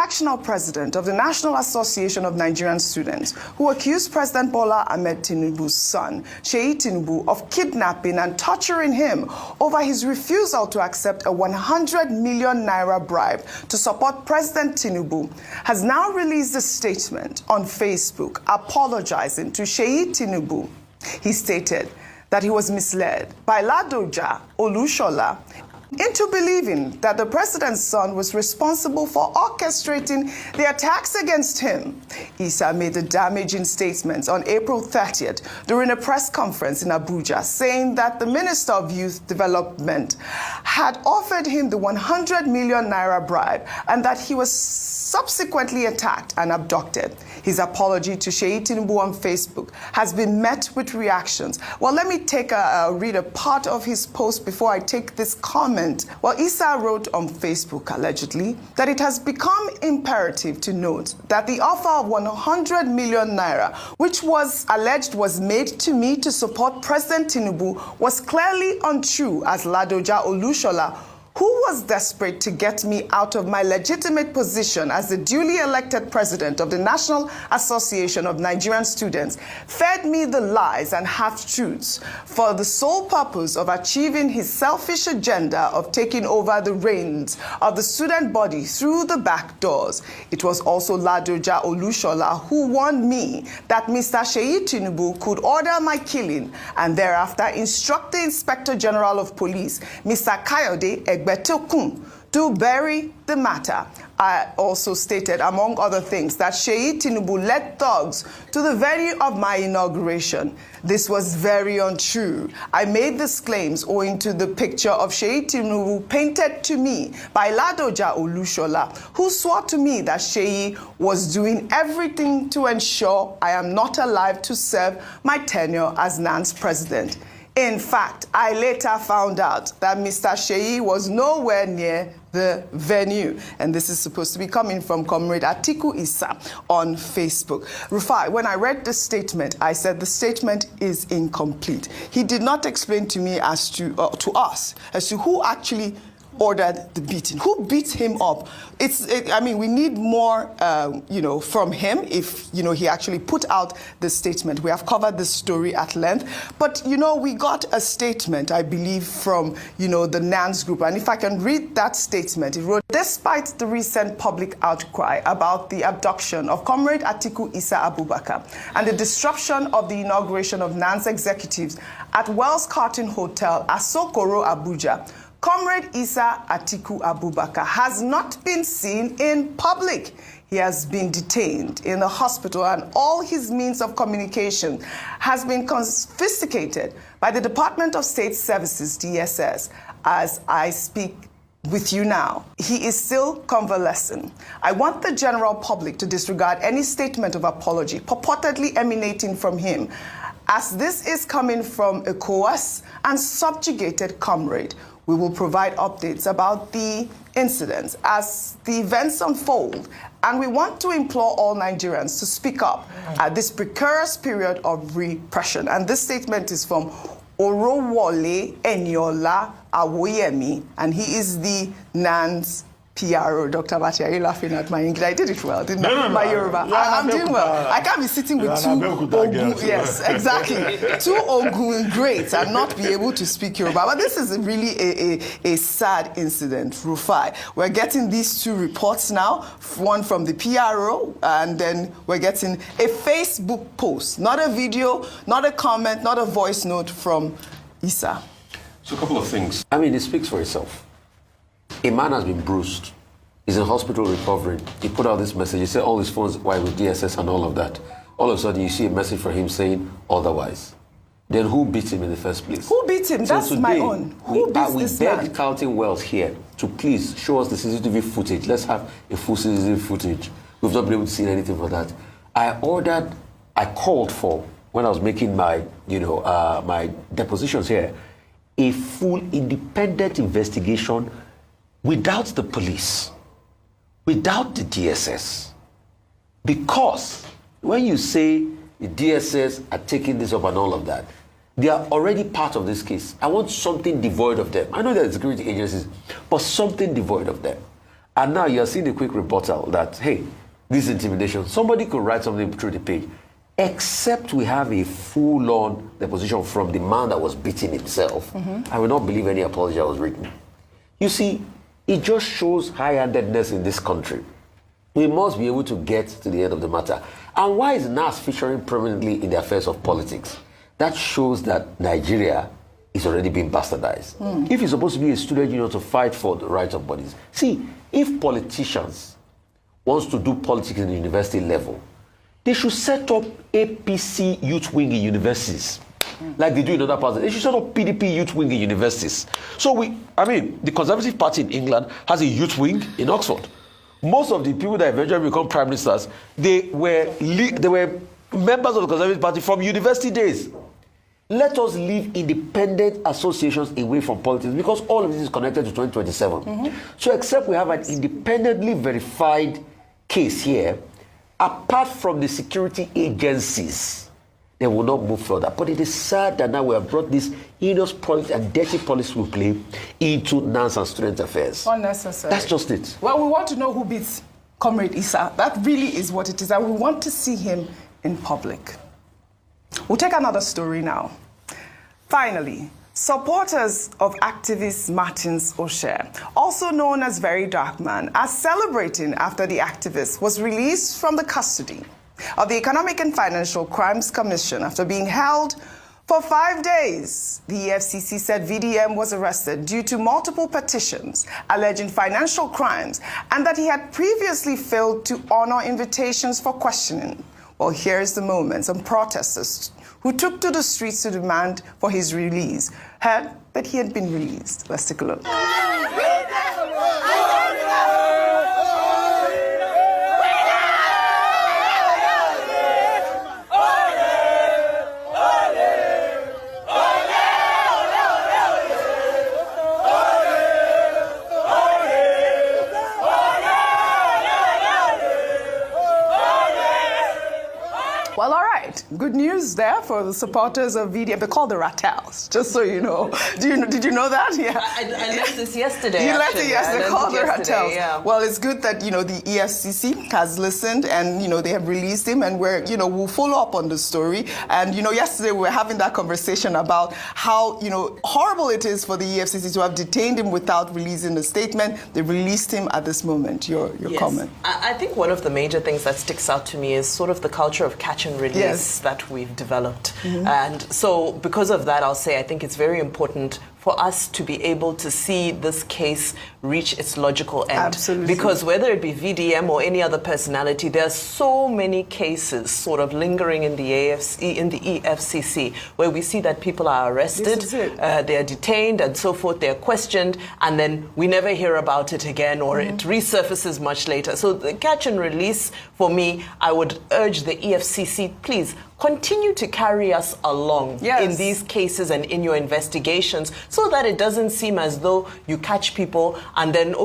fractional president of the National Association of Nigerian Students, who accused President Bola Ahmed Tinubu's son, Sheyi Tinubu, of kidnapping and torturing him over his refusal to accept a 100 million naira bribe to support President Tinubu, has now released a statement on Facebook apologizing to Sheyi Tinubu. He stated that he was misled by Ladoja Olushola into believing that the president's son was responsible for orchestrating the attacks against him. Issa made a damaging statement on April 30th during a press conference in Abuja, saying that the Minister of Youth Development had offered him the 100 million naira bribe and that he was subsequently attacked and abducted. His apology to Sheyi Tinubu on Facebook has been met with reactions. Well, let me read a part of his post before I take this comment. Well, Issa wrote on Facebook, allegedly, that it has become imperative to note that the offer of 100 million naira, which was alleged was made to me to support President Tinubu, was clearly untrue, as Ladoja Olushola, who was desperate to get me out of my legitimate position as the duly elected president of the National Association of Nigerian Students, fed me the lies and half-truths for the sole purpose of achieving his selfish agenda of taking over the reins of the student body through the back doors. It was also Ladoja Olushola who warned me that Mr. Sheyi Tinubu could order my killing and thereafter instruct the Inspector General of Police, Mr. Kayode Egbetokun, to bury the matter. I also stated, among other things, that Sheyi Tinubu led thugs to the venue of my inauguration. This was very untrue. I made these claims owing to the picture of Sheyi Tinubu painted to me by Ladoja Olushola, who swore to me that Sheyi was doing everything to ensure I am not alive to serve my tenure as NAN's president. In fact, I later found out that Mr. Sheyi was nowhere near the venue. And this is supposed to be coming from Comrade Atiku Issa on Facebook. Rufai, when I read this statement, I said the statement is incomplete. He did not explain to me as to us as to who actually ordered the beating. Who beat him up? I mean, we need more, from him if, he actually put out the statement. We have covered this story at length. But, we got a statement, I believe, from, the NANS group. And if I can read that statement, it wrote, despite the recent public outcry about the abduction of Comrade Atiku Issa Abubakar and the disruption of the inauguration of NANS executives at Wells Carlton Hotel, Asokoro, Abuja, Comrade Issa Atiku Abubakar has not been seen in public. He has been detained in the hospital and all his means of communication has been confiscated by the Department of State Services, DSS, as I speak with you now. He is still convalescent. I want the general public to disregard any statement of apology purportedly emanating from him, as this is coming from a coerced and subjugated comrade. We will provide updates about the incidents as the events unfold, and we want to implore all Nigerians to speak up at this precarious period of repression. And this statement is from Orowole Eniola Awoyemi, and he is the NANS PRO. Dr. Bati, are you laughing at my English? I did it well, didn't I? My Yoruba. I'm doing well. I can't be sitting with two Ogun. Yes, exactly. Two Ogun greats and not be able to speak Yoruba. But this is really a sad incident, Rufai. We're getting these two reports now, one from the PRO, and then we're getting a Facebook post, not a video, not a comment, not a voice note from Issa. So a couple of things. I mean, it speaks for itself. A man has been bruised. He's in hospital recovering. He put out this message. He said all his phones were with DSS and all of that. All of a sudden, you see a message from him saying otherwise. Then who beat him in the first place? Who beat him? That's today, my own. Who beats this man? We begged Carlton Wells here to please show us the CCTV footage. Let's have a full CCTV footage. We've not been able to see anything for that. I called for, when I was making my, my depositions here, a full independent investigation without the police, without the DSS. Because when you say the DSS are taking this up and all of that, they are already part of this case. I want something devoid of them. I know there are security agencies, but something devoid of them. And now you're seeing a quick rebuttal that, hey, this intimidation, somebody could write something through the page, except we have a full-on deposition from the man that was beating himself. I will not believe any apology that was written. You see, it just shows high-handedness in this country. We must be able to get to the end of the matter. And why is NAS featuring prominently in the affairs of politics? That shows that Nigeria is already being bastardized. If you're supposed to be a student union to fight for the rights of bodies, see, if politicians want to do politics in the university level, they should set up APC youth wing in universities, like they do in other parts. They should set up PDP youth wing in universities. So the Conservative Party in England has a youth wing in Oxford. Most of the people that eventually become prime ministers, they were members of the Conservative Party from university days. Let us leave independent associations away from politics, because all of this is connected to 2027. So except we have an independently verified case here, apart from the security agencies, they will not move further. But it is sad that now we have brought this heinous politics and dirty policy we play into NANS and student affairs. Unnecessary. That's just it. Well, we want to know who beats Comrade Issa. That really is what it is, and we want to see him in public. We'll take another story now. Finally, supporters of activist Martins Osher, also known as Very Dark Man, are celebrating after the activist was released from the custody of the Economic and Financial Crimes Commission after being held for 5 days. The EFCC said VDM was arrested due to multiple petitions alleging financial crimes and that he had previously failed to honor invitations for questioning. Well, here's the moment. Some protesters who took to the streets to demand for his release heard that he had been released. Let's take a look. Well, all right. Good news there for the supporters of VDM. They're called the Rattels, just so you know. Did you know that? Yeah. I learned this yesterday. You learned it yesterday. They're called the Rattels. Yeah. Well, it's good that, the EFCC has listened and, they have released him, and we'll follow up on the story. And, yesterday we were having that conversation about how, horrible it is for the EFCC to have detained him without releasing a statement. They released him at this moment. Your comment. I think one of the major things that sticks out to me is sort of the culture of catch and release that we've developed. And so because of that, I'll say I think it's very important for us to be able to see this case reach its logical end. Absolutely. Because whether it be VDM or any other personality, there are so many cases sort of lingering in the EFCC where we see that people are arrested, they are detained and so forth, they are questioned, and then we never hear about it again, or it resurfaces much later. So the catch and release, for me, I would urge the EFCC, please, continue to carry us along in these cases and in your investigations, so that it doesn't seem as though you catch people and then,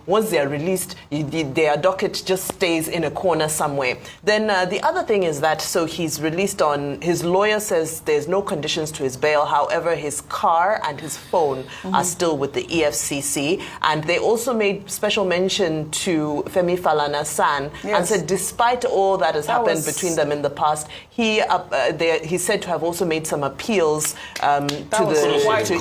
once they are released, their docket just stays in a corner somewhere. Then the other thing is that, so he's released on, his lawyer says there's no conditions to his bail. However, his car and his phone are still with the EFCC. And they also made special mention to Femi Falana-San and said despite all that has happened between them in the past, he's said to have also made some appeals to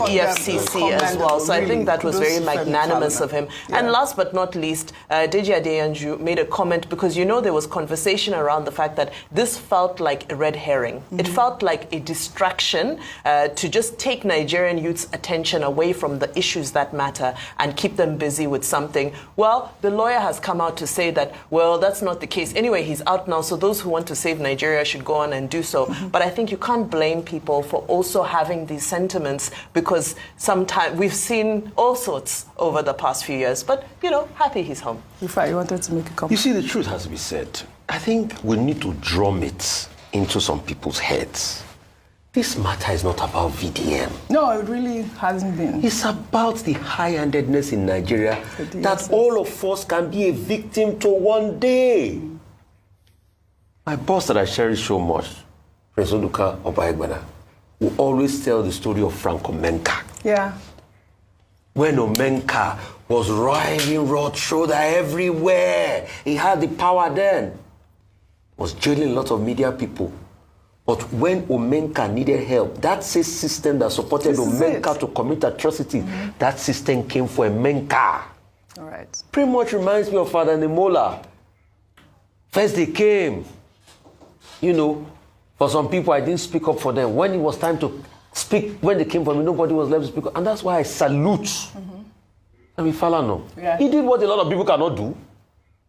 EFCC as well. So I think that was very magnanimous of him. And last but not least, Deji Adeyanju made a comment, because there was conversation around the fact that this felt like a red herring. It felt like a distraction to just take Nigerian youth's attention away from the issues that matter and keep them busy with something. Well, the lawyer has come out to say that, well, that's not the case. Anyway, he's out now, so those who want to save Nigeria should go on and do so. But I think you can't blame people for also having these sentiments, because sometimes we've seen all sorts over the past few years. But, happy he's home. Rufai, you wanted to make a comment? You see, the truth has to be said. I think we need to drum it into some people's heads. This matter is not about VDM. No, it really hasn't been. It's about the high-handedness in Nigeria that all of us can be a victim to one day. My boss that I cherish so much, Prince Oduka Obaegbana, will always tell the story of Franco Menka. Yeah. when Omenka was riding road shoulder everywhere. He had the power then. Was jailing a lot of media people. But when Omenka needed help, that same system that supported Omenka to commit atrocity, that system came for Omenka. All right. Pretty much reminds me of Father Nemola. First they came, for some people I didn't speak up for them. When it was time to speak, when they came for me, nobody was left to speak up. And that's why I salute Falana. Yeah. He did what a lot of people cannot do.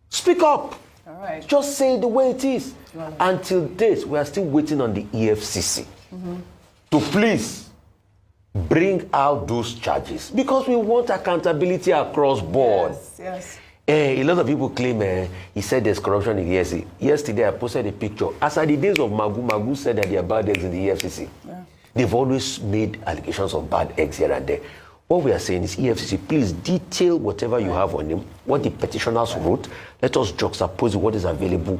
Speak up. All right. Just say it the way it is. Until date, we are still waiting on the EFCC to please bring out those charges because we want accountability across board. Yes. A lot of people claim he said there's corruption in the EFCC. Yesterday I posted a picture. As at the days of Magu said that there are bad eggs in the EFCC. Yeah. They've always made allegations of bad eggs here and there. What we are saying is, EFCC, please detail whatever you have on him, what the petitioners wrote. Let us juxtapose what is available.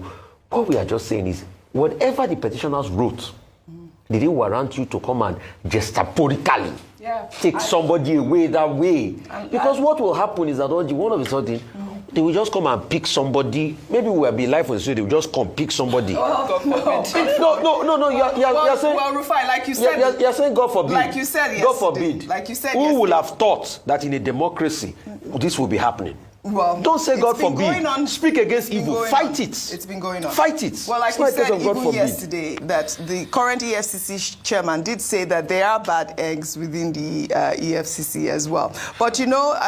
What we are just saying is, whatever the petitioners wrote, did it warrant you to come and gestaporically take somebody away that way? Because what will happen is that one of a sudden, they will just come and pick somebody. Maybe we will be live on the show. They will just come pick somebody. No. You're saying. Well, Rufai, like you said. You're saying God forbid. Like you said yesterday. God forbid. Like you said Who yesterday. will have thought that in a democracy this will be happening? Well, don't say God forbid. On, Speak against evil. Fight it. It's been going on. Fight it. Well, like we said even yesterday, that the current EFCC chairman did say that there are bad eggs within the EFCC as well. But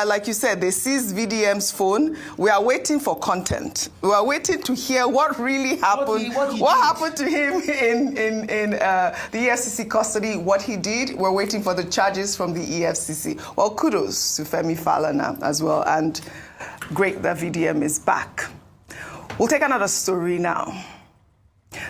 like you said, they seized VDM's phone. We are waiting for content. We are waiting to hear what really happened. What happened to him in the EFCC custody? What he did. We're waiting for the charges from the EFCC. Well, kudos to Femi Falana as well, and great that VDM is back. We'll take another story now.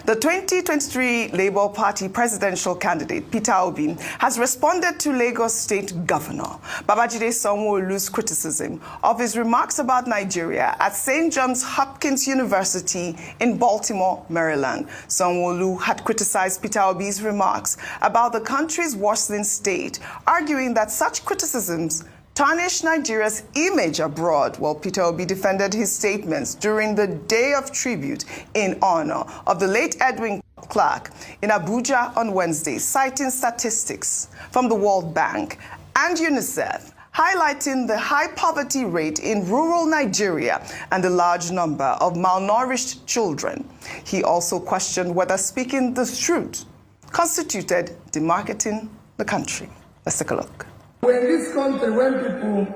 The 2023 Labour Party presidential candidate, Peter Obi, has responded to Lagos State Governor Babajide Sanwo-Olu's criticism of his remarks about Nigeria at St. Johns Hopkins University in Baltimore, Maryland. Sanwo-Olu had criticized Peter Obi's remarks about the country's worsening state, arguing that such criticisms tarnished Nigeria's image abroad, while Peter Obi defended his statements during the Day of Tribute in honor of the late Edwin Clark in Abuja on Wednesday, citing statistics from the World Bank and UNICEF, highlighting the high poverty rate in rural Nigeria and the large number of malnourished children. He also questioned whether speaking the truth constituted demarketing the country. Let's take a look. In this country, when people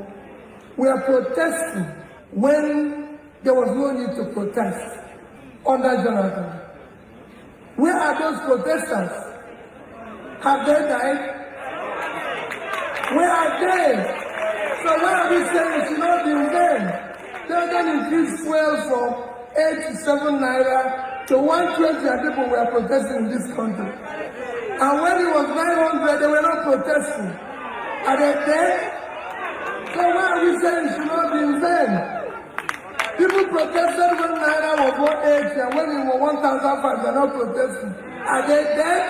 were protesting, when there was no need to protest under Jonathan, where are those protesters? Have they died? Where are they? So why are we saying it should not be in vain? They don't increase fuel from 8 to 7 naira to 120, and people were protesting in this country. And when it was 900, they were not protesting. Are they dead? So why are we saying it should not be in vain? People protested when Naira was 180 and when it was 1,500, they're not protesting. Are they dead?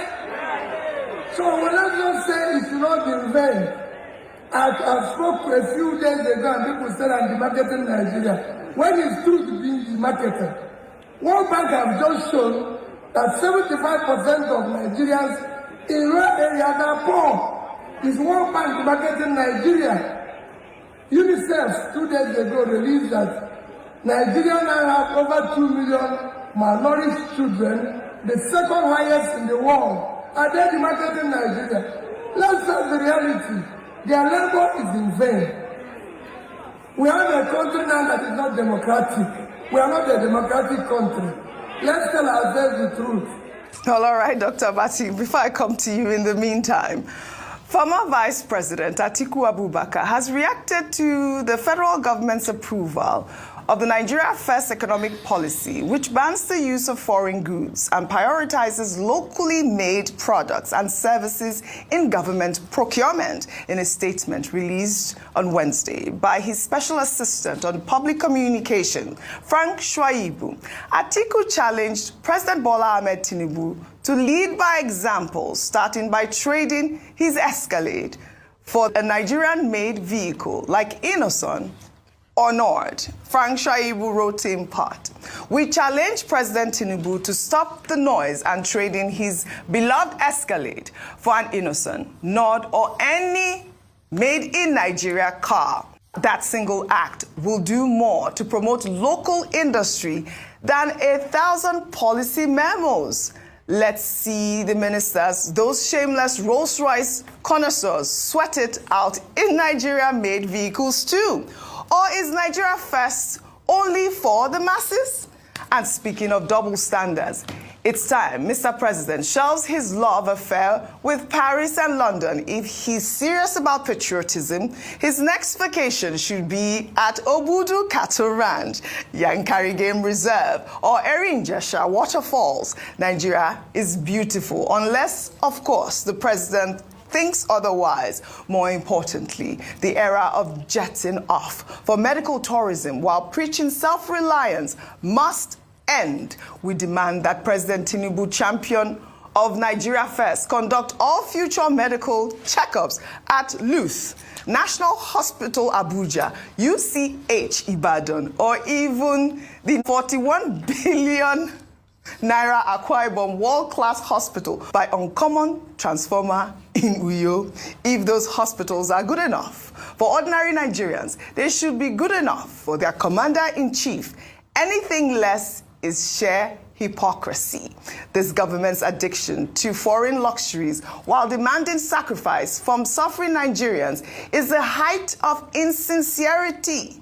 So when I just say it should not be in vain, I spoke a few days ago and people said I'm demarketing Nigeria. When is truth being demarketed? World Bank have just shown that 75% of Nigerians in rural areas are poor. Is World Bank marketing Nigeria? UNICEF 2 days ago released that Nigeria now have over 2 million malnourished children, the second highest in the world. Are they marketing Nigeria? Let's face the reality. Their labor is in vain. We have a country now that is not democratic. We are not a democratic country. Let's tell ourselves the truth. Well, all right, Dr. Bati, before I come to you in the meantime, former Vice President Atiku Abubakar has reacted to the federal government's approval of the Nigeria First economic policy, which bans the use of foreign goods and prioritizes locally made products and services in government procurement. In a statement released on Wednesday by his special assistant on public communication, Frank Shwaibu, Atiku challenged President Bola Ahmed Tinubu to lead by example, starting by trading his Escalade for a Nigerian-made vehicle like Innoson or Nord, Frank Shaibu wrote in part, "We challenge President Tinubu to stop the noise and trade in his beloved Escalade for an Innoson, Nord, or any made-in-Nigeria car. That single act will do more to promote local industry than 1,000 policy memos. Let's see the ministers, those shameless Rolls-Royce connoisseurs, sweat it out in Nigeria-made vehicles too. Or is Nigeria first only for the masses?" And speaking of double standards, it's time Mr. President shelves his love affair with Paris and London. If he's serious about patriotism, his next vacation should be at Obudu Cattle Ranch, Yankari Game Reserve, or Erin-Jesha Waterfalls. Nigeria is beautiful, unless, of course, the president thinks otherwise. More importantly, the era of jetting off for medical tourism while preaching self-reliance must end. We demand that President Tinubu, champion of Nigeria First, conduct all future medical checkups at Luth, National Hospital Abuja, UCH Ibadan, or even the 41 billion Naira Akwa Ibom world-class hospital by Uncommon Transformer in Uyo. If those hospitals are good enough for ordinary Nigerians, they should be good enough for their commander-in-chief. Anything less is sheer hypocrisy. This government's addiction to foreign luxuries while demanding sacrifice from suffering Nigerians is the height of insincerity.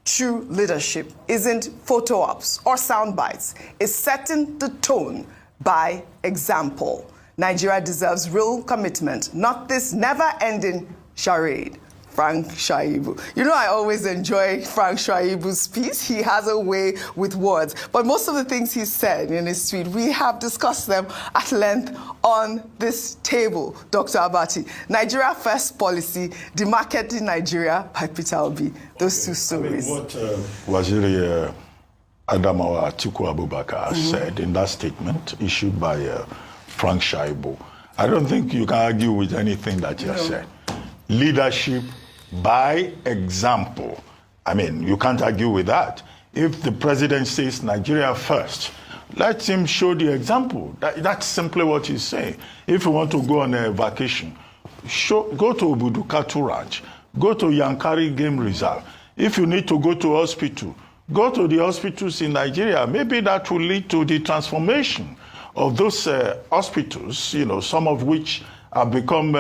True leadership isn't photo ops or sound bites. It's setting the tone by example. Nigeria deserves real commitment, not this never-ending charade. Frank Shaibu. You know, I always enjoy Frank Shaibu's piece. He has a way with words. But most of the things he said in his tweet, we have discussed them at length on this table, Dr. Abati. Nigeria First policy, demarketing Nigeria by Peter Obi. Those two stories. What Waziri Adamawa Atiku Abubakar said in that statement issued by Frank Shaibu, I don't think you can argue with anything that he has said. Leadership by example. I mean, you can't argue with that. If the president says Nigeria first, let him show the example. That's simply what he's saying. If you want to go on a vacation, go to Obudu Cattle Ranch, go to Yankari Game Reserve. If you need to go to hospital, go to the hospitals in Nigeria. Maybe that will lead to the transformation of those hospitals, you know, some of which have become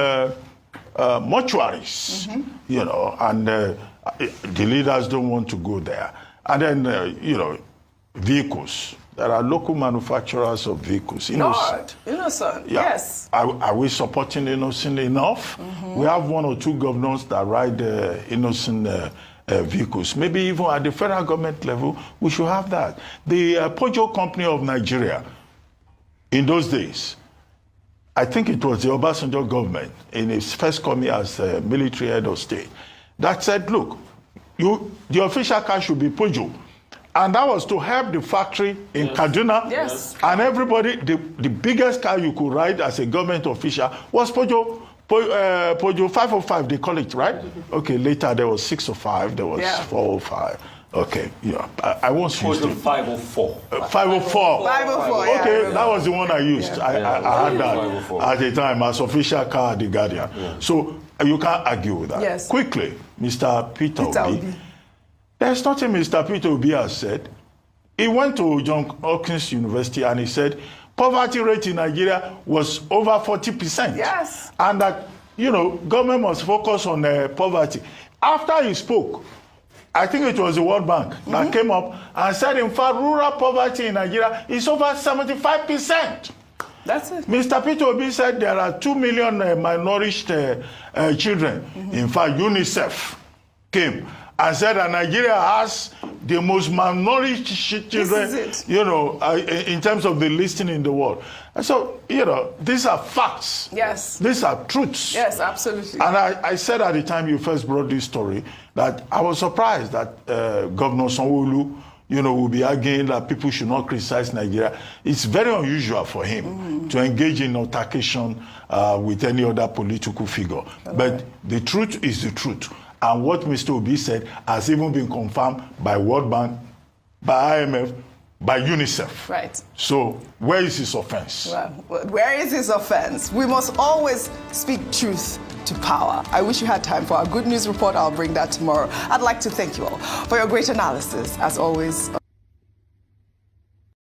mortuaries, you know, and the leaders don't want to go there. And then, you know, vehicles. There are local manufacturers of vehicles. Innocent, yeah. Yes. Are we supporting Innocent enough? We have one or two governors that ride Innocent vehicles. Maybe even at the federal government level, we should have that. The Pojo Company of Nigeria, in those days, I think it was the Obasanjo government in its first coming as military head of state that said, look, the official car should be Pojo. And that was to help the factory in Kaduna. Yes. And everybody, the biggest car you could ride as a government official was Pojo 505, they call it, right? Okay, later there was 605, there was 405. Okay, yeah. I once used it. 504. 504. 504, yeah. Okay, that was the one I used. Yeah. I had that at the time as official car at the Guardian. Yeah. So you can't argue with that. Yes. Quickly, Mr. Peter Obi. There's nothing Mr. Peter Obi has said. He went to John Hopkins University and he said poverty rate in Nigeria was over 40%. Yes. And that, you know, government must focus on poverty. After he spoke, I think it was the World Bank that came up and said, in fact, rural poverty in Nigeria is over 75%. That's it. Mr. Peter Obi said there are 2 million malnourished children. In fact, UNICEF came and said that Nigeria has the most malnourished children, you know, in terms of the listing in the world. And so, you know, these are facts. Yes. These are truths. Yes, absolutely. And I said at the time you first brought this story that I was surprised that Governor Sanwo-Olu will be arguing that people should not criticize Nigeria. It's very unusual for him to engage in altercation with any other political figure. But the truth is the truth. And what Mr. Obi said has even been confirmed by World Bank, by IMF, by UNICEF. Right. So where is his offense? Well, where is his offense? We must always speak truth to power. I wish you had time for our good news report. I'll bring that tomorrow. I'd like to thank you all for your great analysis, as always.